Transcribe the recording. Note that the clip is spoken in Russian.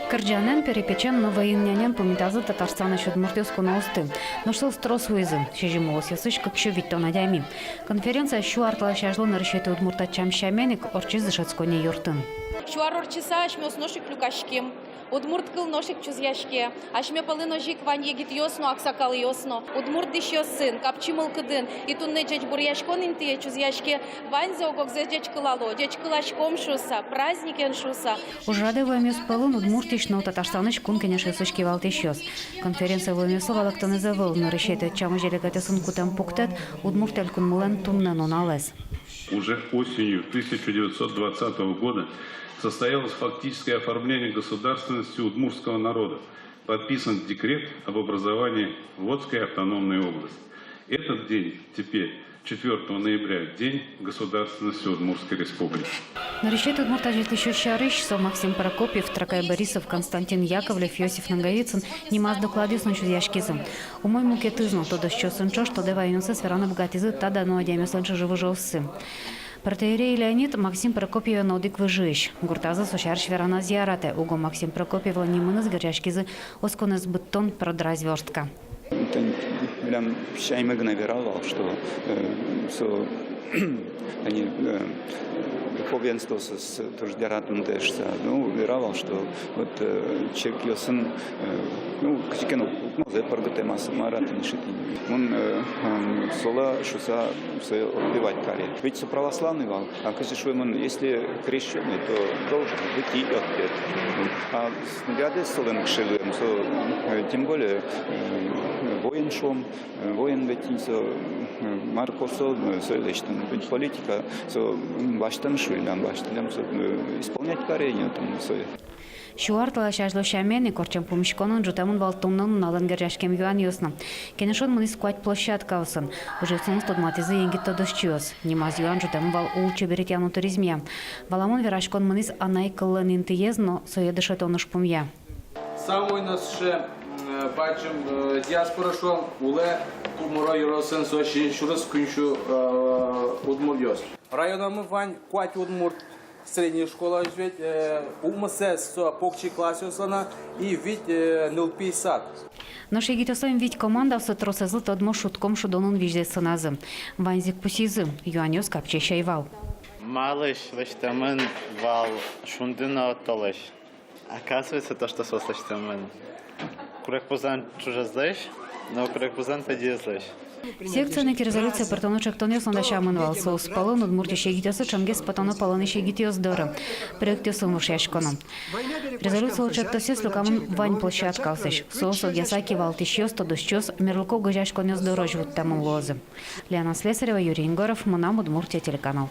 Кырджанен перепечен новоиннянен пумитазы Татарстана Удмуртиоску наусты. Ношсыл строс уизы, шежимолос ясыш как щевитто надями. Конференция щу артла шажло на решете удмуртачам щаменик орчиз зашацконе юртын. Шуар орчиса ашмёс ношик люкашкем. Удмурт кыл ношик чузяшке. Ашме палы ножик вань егит йосно, аксакал йосно. Удмурт диш сын, капчимыл кыдын. И тунне джеч бурьяшкон интие чузяшке. Вань зогок зе джеч кылало. Джеч кылашком шуса, праздникен шуса. Ужады вамес палын удмуртиш но Татарстаныч кункенеш ясышки валтишёс. Конференция вамесова лактаны завыл на решете чамы делегатесын кутам пуктет удмуртель кунмулен тумнен оналез. Уже осенью 1920 года состоялось фактическое оформление государственности удмуртского народа. Подписан декрет об образовании Водской автономной области. Этот день теперь, 4 ноября, день государственности Удмуртской республики. На решете удмурта еще Щарыч, Максим Прокопьев, Тракай Борисов, Константин Яковлев, Йосиф Наговицын немаз докладис на чудяшкизм. У мой мукетызно то до що сынчо, что девайнусы сверана богатизы, та дано одями сынчо живожовсы. Протеерей Леонид Максим Прокопьев наудик выжиж. Гуртазы сушар шверана зиарате. Уго Максим Прокопьев немыныз горячкизы осконыз быттон продразверстка. Прям щаймыг наверовал, что они духовенство с тождератом дешса. Ну, веровал, что вот человек ясын, ну, кичкено, за парготе масса марата не шити. Он сола шуса все отбивать каре. Ведь со православный вал, а кажется, если крещеный, то должен быть и ответ. А с наградой солен кшелуем, тем более воин шом, воин ветинцо, Маркосо, сойлештен, ведь политика, баштан шуйлям, баштан исполнять карение там свое. Шуартла шажло шамени корчам помешконун жутамун валтумнун налан горячкем юан юсна. Кенешон мунис куать площадка усын. Уже в сумус тодматизы енгит тодощиос. Немаз юан жутамун вал улче беретяну туризмия. Валамун верашкон мунис анай кыллын интиез, но соедышет он ушпумья. Самой нас ще бачим діаспора, що уле кумурой росен сочі шурас куншу удмурьос. Районами вань куать удмурт средняя школа живет умасе со покчи классе осана и вид 050. Наш егитосоем ведь команда в сотросезл тодмо шутком шудонун вижде сыназы. Ванзик пусизы, юанёс капче шайвал. Малыш, лыштамын вал шундына отталыш. Оказывается, то, что сос лыштамын. Курек пузан чужезлыш, но курек пузан подъезлыш. Секция на резолюция партоночек тонес на шамын вал соус палон удмурти шегитосы чамгес патона палоны шегитиос дора. Проектиосом вушешконом. Резолюция учектосес лукамын вань площадка алсыш. Соус огясаки валтищёс тодощёс мерлуков гожашконёс дорож вот тамын лозы. Лена Слесарева, Юрий Ингоров, Монам, Удмуртия, телеканал.